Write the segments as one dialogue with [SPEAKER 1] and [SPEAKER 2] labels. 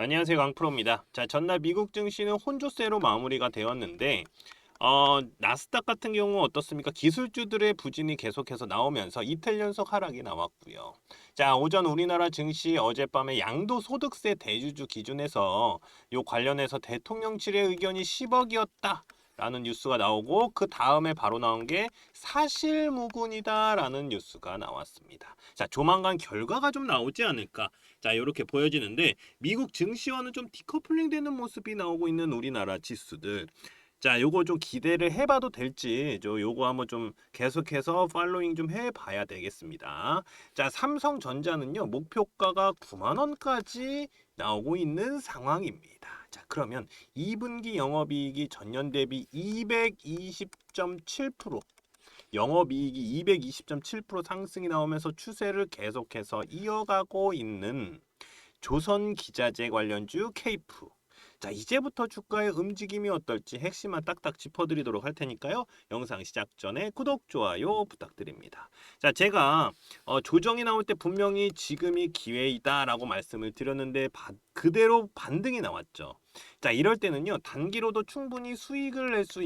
[SPEAKER 1] 안녕하세요, 강프로입니다. 자, 전날 미국 증시는 혼조세로 마무리가 되었는데 나스닥 같은 경우 어떻습니까? 기술주들의 부진이 계속해서 나오면서 이틀 연속 하락이 나왔고요. 자, 오전 우리나라 증시 어젯밤에 양도소득세 대주주 기준에서 요 관련해서 대통령실의 의견이 10억이었다. 라는 뉴스가 나오고 그 다음에 바로 나온 게 사실무근이다라는 뉴스가 나왔습니다. 자, 조만간 결과가 좀 나오지 않을까? 자, 이렇게 보여지는데 미국 증시와는 좀 디커플링 되는 모습이 나오고 있는 우리나라 지수들. 자, 요거 좀 기대를 해봐도 될지, 요거 한번 좀 계속해서 팔로잉 좀 해봐야 되겠습니다. 자, 삼성전자는요, 목표가가 9만 원까지 나오고 있는 상황입니다. 자, 그러면 2분기 영업이익이 전년 대비 220.7%, 영업이익이 220.7% 상승이 나오면서 추세를 계속해서 이어가고 있는 조선기자재 관련주 케이프. 자, 이제부터 주가의 움직임이 어떨지 핵심만 딱딱 짚어드리도록 할 테니까요. 영상 시작 전에 구독, 좋아요 부탁드립니다. 자, 제가 조정이 나올 때 분명히 지금이 기회이다라고 말씀을 드렸는데 그대로 반등이 나왔죠. 자, 이럴 때는요. 단기로도 충분히 수익을 낼 수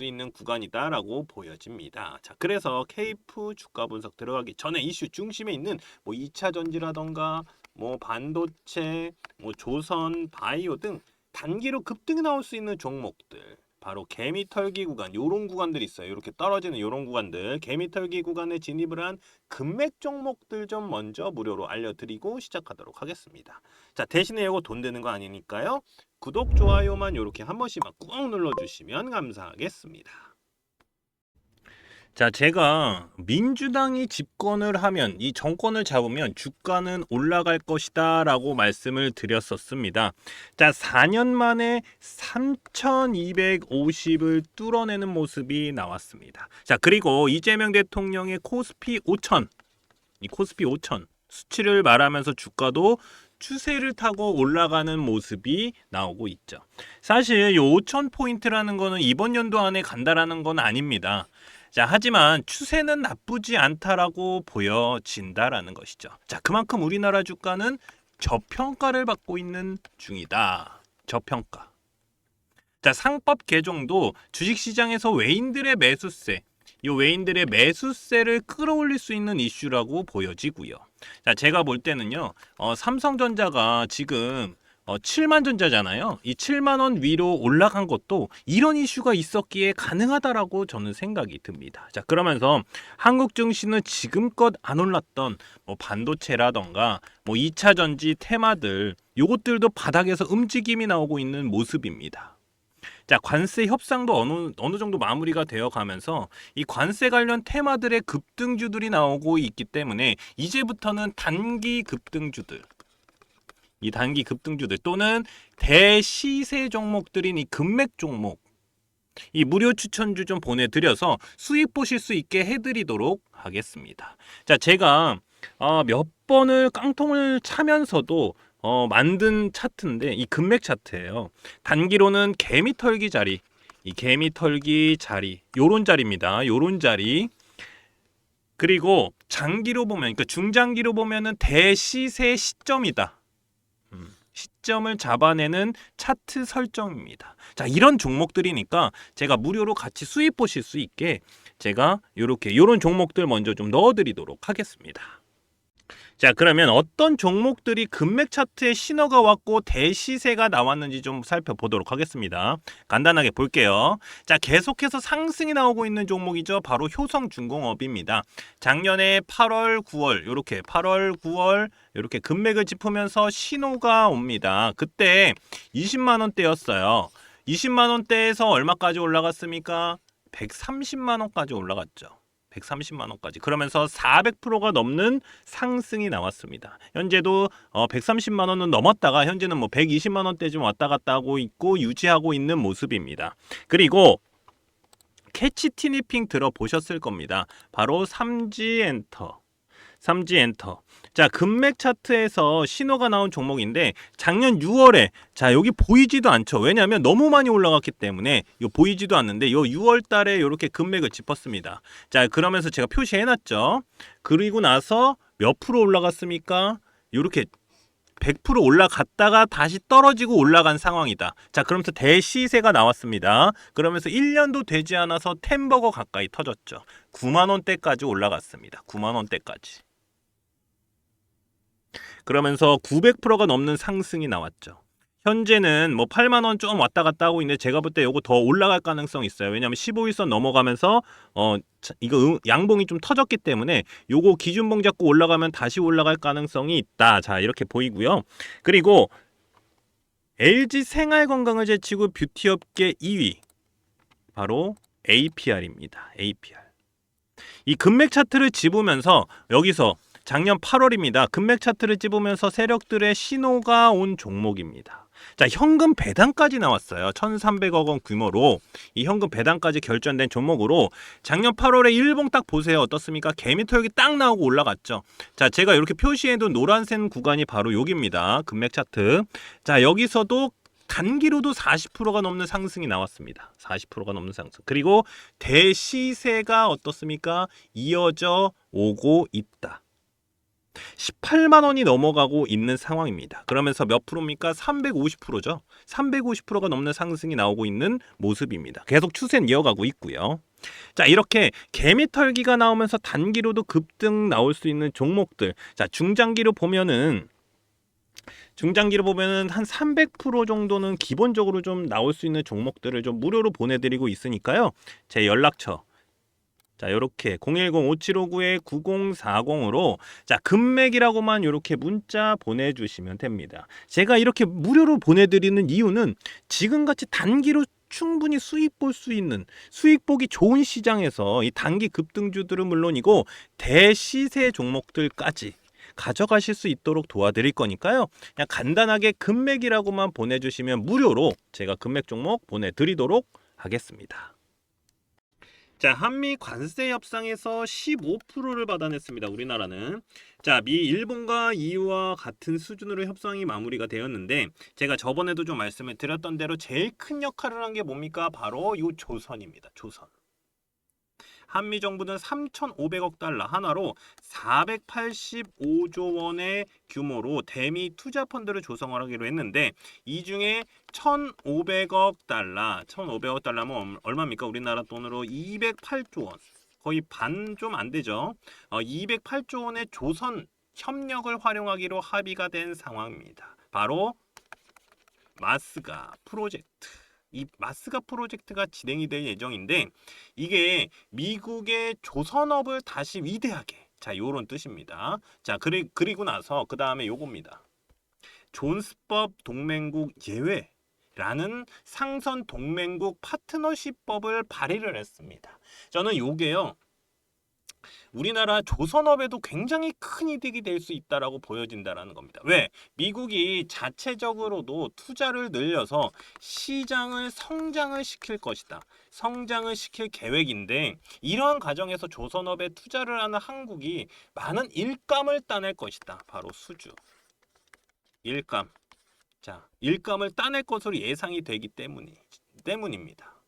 [SPEAKER 1] 있는 구간이다라고 보여집니다. 자, 그래서 케이프 주가 분석 들어가기 전에 이슈 중심에 있는 뭐 2차 전지라던가 뭐 반도체, 뭐 조선, 바이오 등 단기로 급등이 나올 수 있는 종목들, 바로 개미털기 구간, 요런 구간들이 있어요. 이렇게 떨어지는 요런 구간들, 개미털기 구간에 진입을 한 금맥 종목들 좀 먼저 무료로 알려드리고 시작하도록 하겠습니다. 자, 대신에 이거 돈 되는 거 아니니까요. 구독, 좋아요만 이렇게 한 번씩만 꾹 눌러주시면 감사하겠습니다. 자, 제가 민주당이 집권을 하면, 이 정권을 잡으면 주가는 올라갈 것이다 라고 말씀을 드렸었습니다. 자, 4년 만에 3,250을 뚫어내는 모습이 나왔습니다. 자, 그리고 이재명 대통령의 코스피 5천, 이 코스피 5천 수치를 말하면서 주가도 추세를 타고 올라가는 모습이 나오고 있죠. 사실 이 5천 포인트라는 거는 이번 연도 안에 간다라는 건 아닙니다. 자, 하지만 추세는 나쁘지 않다라고 보여진다라는 것이죠. 자, 그만큼 우리나라 주가는 저평가를 받고 있는 중이다. 저평가. 자, 상법 개정도 주식시장에서 외인들의 매수세를 끌어올릴 수 있는 이슈라고 보여지고요. 자, 제가 볼 때는요, 삼성전자가 지금 7만 전자잖아요. 이 7만 원 위로 올라간 것도 이런 이슈가 있었기에 가능하다라고 저는 생각이 듭니다. 자, 그러면서 한국 증시는 지금껏 안 올랐던 뭐 반도체라던가 뭐 2차 전지 테마들, 요것들도 바닥에서 움직임이 나오고 있는 모습입니다. 자, 관세 협상도 어느 정도 마무리가 되어 가면서 이 관세 관련 테마들의 급등주들이 나오고 있기 때문에 이제부터는 단기 급등주들 또는 대시세 종목들인 이 금맥 종목, 이 무료 추천주 좀 보내드려서 수익 보실 수 있게 해드리도록 하겠습니다. 자, 제가 몇 번을 깡통을 차면서도 만든 차트인데 이 금맥 차트예요. 단기로는 개미털기 자리, 요런 자리입니다. 요런 자리. 그리고 장기로 보면, 그러니까 중장기로 보면은 대시세 시점이다. 시점을 잡아내는 차트 설정입니다. 자, 이런 종목들이니까 제가 무료로 같이 수익 보실 수 있게 제가 요런 종목들 먼저 좀 넣어드리도록 하겠습니다. 자, 그러면 어떤 종목들이 금맥 차트에 신호가 왔고 대시세가 나왔는지 좀 살펴보도록 하겠습니다. 간단하게 볼게요. 자, 계속해서 상승이 나오고 있는 종목이죠. 바로 효성중공업입니다. 작년에 8월, 9월 이렇게 금맥을 짚으면서 신호가 옵니다. 그때 20만 원대였어요. 20만 원대에서 얼마까지 올라갔습니까? 130만 원까지 올라갔죠. 130만 원까지. 그러면서 400%가 넘는 상승이 나왔습니다. 현재도 130만 원은 넘었다가 현재는 뭐 120만 원대 좀 왔다 갔다 하고 있고 유지하고 있는 모습입니다. 그리고 캐치 티니핑 들어보셨을 겁니다. 바로 삼지엔터. 자, 금맥 차트에서 신호가 나온 종목인데 작년 6월에 자, 여기 보이지도 않죠. 왜냐하면 너무 많이 올라갔기 때문에 요 보이지도 않는데 요 6월 달에 이렇게 금맥을 짚었습니다. 자, 그러면서 제가 표시해 놨죠. 그리고 나서 몇 프로 올라갔습니까? 요렇게 100% 올라갔다가 다시 떨어지고 올라간 상황이다. 자, 그러면서 대시세가 나왔습니다. 그러면서 1년도 되지 않아서 템버거 가까이 터졌죠. 9만 원대까지 올라갔습니다. 9만 원대까지. 그러면서 900%가 넘는 상승이 나왔죠. 현재는 뭐 8만 원 좀 왔다 갔다 하고 있는데 제가 볼 때 요거 더 올라갈 가능성이 있어요. 왜냐하면 15일선 넘어가면서 이거 양봉이 좀 터졌기 때문에 요거 기준봉 잡고 올라가면 다시 올라갈 가능성이 있다. 자, 이렇게 보이고요. 그리고 LG 생활건강을 제치고 뷰티업계 2위 바로 APR입니다. APR. 이 금맥 차트를 집으면서 여기서 작년 8월입니다. 금맥 차트를 집으면서 세력들의 신호가 온 종목입니다. 자, 현금 배당까지 나왔어요. 1,300억 원 규모로 이 현금 배당까지 결정된 종목으로 작년 8월에 일봉 딱 보세요. 어떻습니까? 개미털기 딱 나오고 올라갔죠. 자, 제가 이렇게 표시해둔 노란색 구간이 바로 여기입니다. 금맥 차트. 자, 여기서도 단기로도 40%가 넘는 상승이 나왔습니다. 40%가 넘는 상승. 그리고 대시세가 어떻습니까? 이어져 오고 있다. 18만 원이 넘어가고 있는 상황입니다. 그러면서 몇 프로입니까? 350%죠. 350%가 넘는 상승이 나오고 있는 모습입니다. 계속 추세는 이어가고 있고요. 자, 이렇게 개미털기가 나오면서 단기로도 급등 나올 수 있는 종목들. 자, 중장기로 보면은 한 300% 정도는 기본적으로 좀 나올 수 있는 종목들을 좀 무료로 보내드리고 있으니까요. 제 연락처 자, 요렇게 010-5759-9040으로 자, 금맥이라고만 요렇게 문자 보내주시면 됩니다. 제가 이렇게 무료로 보내드리는 이유는 지금같이 단기로 충분히 수익 볼 수 있는 수익 보기 좋은 시장에서 이 단기 급등주들은 물론이고 대시세 종목들까지 가져가실 수 있도록 도와드릴 거니까요. 그냥 간단하게 금맥이라고만 보내주시면 무료로 제가 금맥 종목 보내드리도록 하겠습니다. 자, 한미 관세 협상에서 15%를 받아냈습니다. 우리나라는. 자, 미 일본과 EU와 같은 수준으로 협상이 마무리가 되었는데 제가 저번에도 좀 말씀을 드렸던 대로 제일 큰 역할을 한 게 뭡니까? 바로 이 조선입니다. 조선. 한미 정부는 3,500억 달러 하나로 485조 원의 규모로 대미 투자 펀드를 조성하기로 했는데 이 중에 1,500억 달러면 얼마입니까? 우리나라 돈으로 208조 원. 거의 반 좀 안 되죠. 208조 원의 조선 협력을 활용하기로 합의가 된 상황입니다. 바로 마스가 프로젝트. 이 마스가 프로젝트가 진행이 될 예정인데 이게 미국의 조선업을 다시 위대하게 자, 요런 뜻입니다. 자, 그리고 나서 그 다음에 요겁니다. 존스법 동맹국 예외라는 상선 동맹국 파트너십법을 발의를 했습니다. 저는 요게요. 우리나라 조선업에도 굉장히 큰 이득이 될 수 있다라고 보여진다라는 겁니다. 왜? 미국이 자체적으로도 투자를 늘려서 시장을 성장을 시킬 것이다. 성장을 시킬 계획인데 이러한 과정에서 조선업에 투자를 하는 한국이 많은 일감을 따낼 것이다. 바로 수주. 일감. 자, 일감을 따낼 것으로 예상이 되기 때문입니다.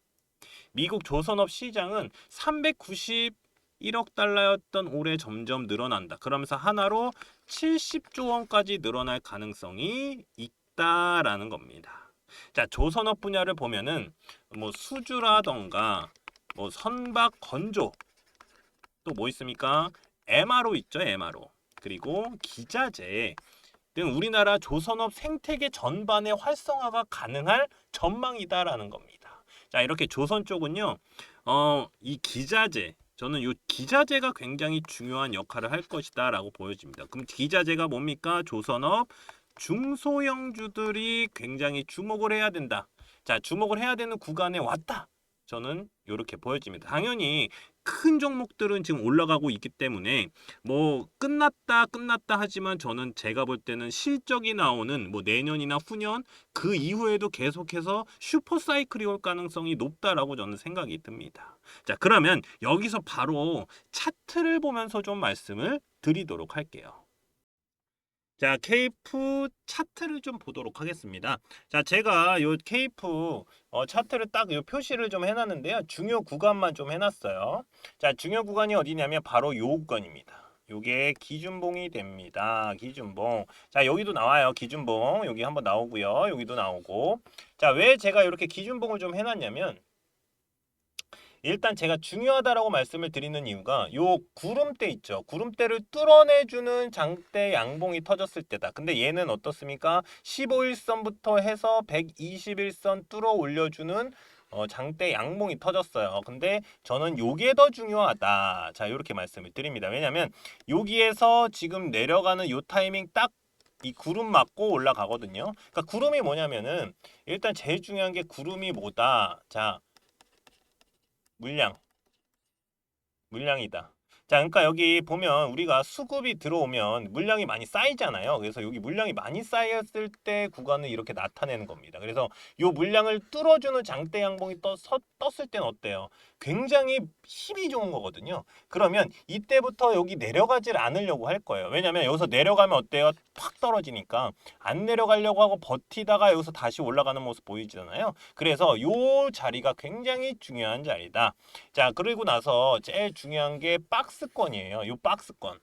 [SPEAKER 1] 미국 조선업 시장은 391억 달러였던 올해 점점 늘어난다. 그러면서 하나로 70조 원까지 늘어날 가능성이 있다라는 겁니다. 자, 조선업 분야를 보면은 뭐 수주라던가 뭐 선박 건조 또 뭐 있습니까? MRO 있죠, MRO. 그리고 기자재 등 우리나라 조선업 생태계 전반의 활성화가 가능할 전망이다라는 겁니다. 자, 이렇게 조선 쪽은요. 이 기자재 저는 이 기자재가 굉장히 중요한 역할을 할 것이다라고 보여집니다. 그럼 기자재가 뭡니까? 조선업 중소형주들이 굉장히 주목을 해야 된다. 자, 주목을 해야 되는 구간에 왔다. 저는 이렇게 보여집니다. 당연히 큰 종목들은 지금 올라가고 있기 때문에 뭐 끝났다 하지만 저는 제가 볼 때는 실적이 나오는 뭐 내년이나 후년 그 이후에도 계속해서 슈퍼 사이클이 올 가능성이 높다라고 저는 생각이 듭니다. 자, 그러면 여기서 바로 차트를 보면서 좀 말씀을 드리도록 할게요. 자, 케이프 차트를 좀 보도록 하겠습니다. 자, 제가 요 케이프 차트를 딱 요 표시를 좀 해놨는데요. 중요 구간만 좀 해놨어요. 자, 중요 구간이 어디냐면 바로 요 구간입니다. 요게 기준봉이 됩니다. 기준봉. 자, 여기도 나와요. 기준봉. 여기 한번 나오고요. 여기도 나오고. 자, 왜 제가 이렇게 기준봉을 좀 해놨냐면 일단 제가 중요하다라고 말씀을 드리는 이유가 요 구름대 있죠. 구름대를 뚫어내주는 장대 양봉이 터졌을 때다. 근데 얘는 어떻습니까? 15일선부터 해서 121선 뚫어 올려주는 장대 양봉이 터졌어요. 근데 저는 요게 더 중요하다. 자, 이렇게 말씀을 드립니다. 왜냐면 여기에서 지금 내려가는 요 타이밍 딱 이 구름 맞고 올라가거든요. 그러니까 구름이 뭐냐면은 일단 제일 중요한 게 구름이 뭐다. 자, 물량이다. 자, 그러니까 여기 보면 우리가 수급이 들어오면 물량이 많이 쌓이잖아요. 그래서 여기 물량이 많이 쌓였을 때 구간을 이렇게 나타내는 겁니다. 그래서 이 물량을 뚫어주는 장대 양봉이 떴을 때는 어때요? 굉장히 힘이 좋은 거거든요. 그러면 이때부터 여기 내려가질 않으려고 할 거예요. 왜냐면 여기서 내려가면 어때요? 팍 떨어지니까 안 내려가려고 하고 버티다가 여기서 다시 올라가는 모습 보이잖아요. 그래서 이 자리가 굉장히 중요한 자리다. 자, 그리고 나서 제일 중요한 게 박스권이에요. 이 박스권.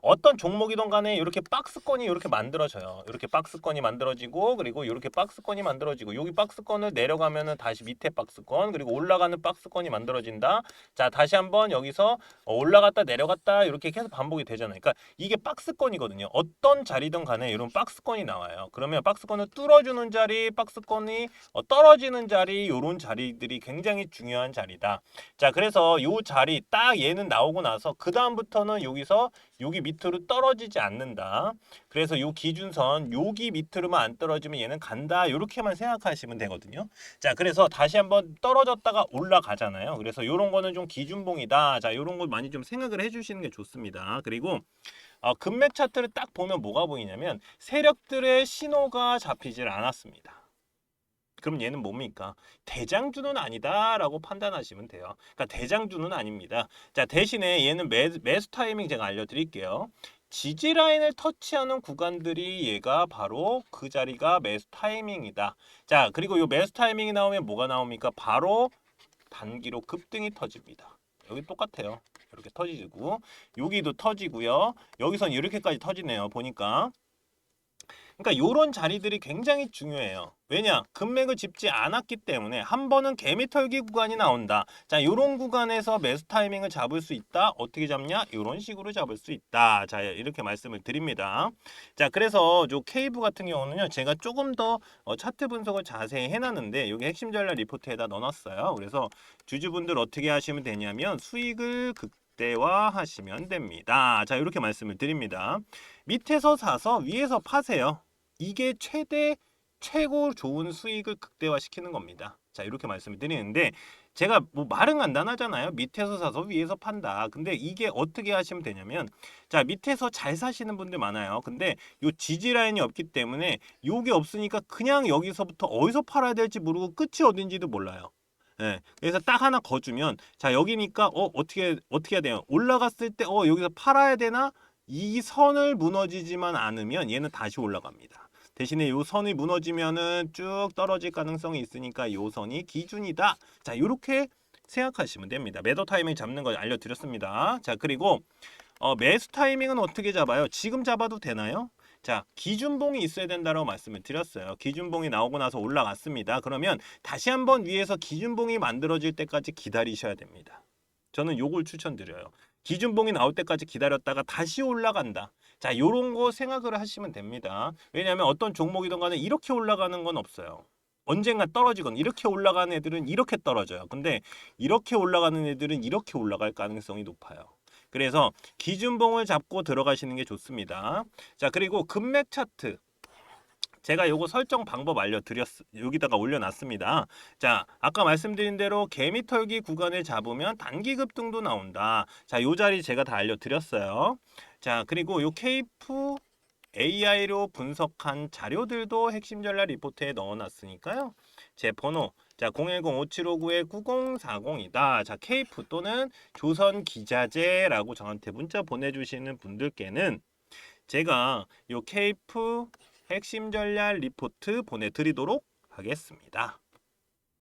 [SPEAKER 1] 어떤 종목이든 간에 이렇게 박스권이 이렇게 만들어져요. 이렇게 박스권이 만들어지고 그리고 이렇게 박스권이 만들어지고 여기 박스권을 내려가면은 다시 밑에 박스권 그리고 올라가는 박스권이 만들어진다. 자, 다시 한번 여기서 올라갔다 내려갔다 이렇게 계속 반복이 되잖아요. 그러니까 이게 박스권이거든요. 어떤 자리든 간에 이런 박스권이 나와요. 그러면 박스권을 뚫어주는 자리, 박스권이 떨어지는 자리 이런 자리들이 굉장히 중요한 자리다. 자, 그래서 이 자리 딱 얘는 나오고 나서 그 다음부터는 여기서 여기 밑으로 떨어지지 않는다. 그래서 요 기준선 여기 밑으로만 안 떨어지면 얘는 간다. 이렇게만 생각하시면 되거든요. 자, 그래서 다시 한번 떨어졌다가 올라가잖아요. 그래서 요런 거는 좀 기준봉이다. 자, 요런 거 많이 좀 생각을 해주시는 게 좋습니다. 그리고 금맥 차트를 딱 보면 뭐가 보이냐면 세력들의 신호가 잡히질 않았습니다. 그럼 얘는 뭡니까? 대장주는 아니다라고 판단하시면 돼요. 그러니까 대장주는 아닙니다. 자, 대신에 얘는 매수 타이밍 제가 알려드릴게요. 지지 라인을 터치하는 구간들이 얘가 바로 그 자리가 매수 타이밍이다. 자, 그리고 이 매수 타이밍이 나오면 뭐가 나옵니까? 바로 단기로 급등이 터집니다. 여기 똑같아요. 이렇게 터지고 여기도 터지고요. 여기선 이렇게까지 터지네요. 보니까. 그러니까 이런 자리들이 굉장히 중요해요. 왜냐? 금맥을 짚지 않았기 때문에 한 번은 개미털기 구간이 나온다. 자, 이런 구간에서 매수 타이밍을 잡을 수 있다. 어떻게 잡냐? 이런 식으로 잡을 수 있다. 자, 이렇게 말씀을 드립니다. 자, 그래서 저 케이브 같은 경우는요. 제가 조금 더 차트 분석을 자세히 해놨는데 여기 핵심 전략 리포트에다 넣어놨어요. 그래서 주주분들 어떻게 하시면 되냐면 수익을 극대화하시면 됩니다. 자, 이렇게 말씀을 드립니다. 밑에서 사서 위에서 파세요. 이게 최고 좋은 수익을 극대화시키는 겁니다. 자, 이렇게 말씀을 드리는데 제가 뭐 말은 간단하잖아요. 밑에서 사서 위에서 판다. 근데 이게 어떻게 하시면 되냐면 자, 밑에서 잘 사시는 분들 많아요. 근데 요 지지 라인이 없기 때문에 요게 없으니까 그냥 여기서부터 어디서 팔아야 될지 모르고 끝이 어딘지도 몰라요. 예. 그래서 딱 하나 거주면 자, 여기니까 어떻게 해야 돼요? 올라갔을 때 여기서 팔아야 되나? 이 선을 무너지지만 않으면 얘는 다시 올라갑니다. 대신에 이 선이 무너지면은 쭉 떨어질 가능성이 있으니까 이 선이 기준이다. 자, 이렇게 생각하시면 됩니다. 매도 타이밍 잡는 거 알려드렸습니다. 자, 그리고 매수 타이밍은 어떻게 잡아요? 지금 잡아도 되나요? 자, 기준봉이 있어야 된다고 말씀을 드렸어요. 기준봉이 나오고 나서 올라갔습니다. 그러면 다시 한번 위에서 기준봉이 만들어질 때까지 기다리셔야 됩니다. 저는 요걸 추천드려요. 기준봉이 나올 때까지 기다렸다가 다시 올라간다. 자, 요런 거 생각을 하시면 됩니다. 왜냐하면 어떤 종목이든 간에 이렇게 올라가는 건 없어요. 언젠가 떨어지건 이렇게 올라가는 애들은 이렇게 떨어져요. 근데 이렇게 올라가는 애들은 이렇게 올라갈 가능성이 높아요. 그래서 기준봉을 잡고 들어가시는 게 좋습니다. 자, 그리고 금맥 차트. 제가 요거 설정 방법 여기다가 올려놨습니다. 자, 아까 말씀드린 대로 개미털기 구간을 잡으면 단기 급등도 나온다. 자, 요 자리 제가 다 알려드렸어요. 자, 그리고 요 케이프 AI로 분석한 자료들도 핵심 전략 리포트에 넣어놨으니까요. 제 번호 자 010-5759-9040이다. 자, 케이프 또는 조선기자재라고 저한테 문자 보내주시는 분들께는 제가 요 케이프 핵심 전략 리포트 보내드리도록 하겠습니다.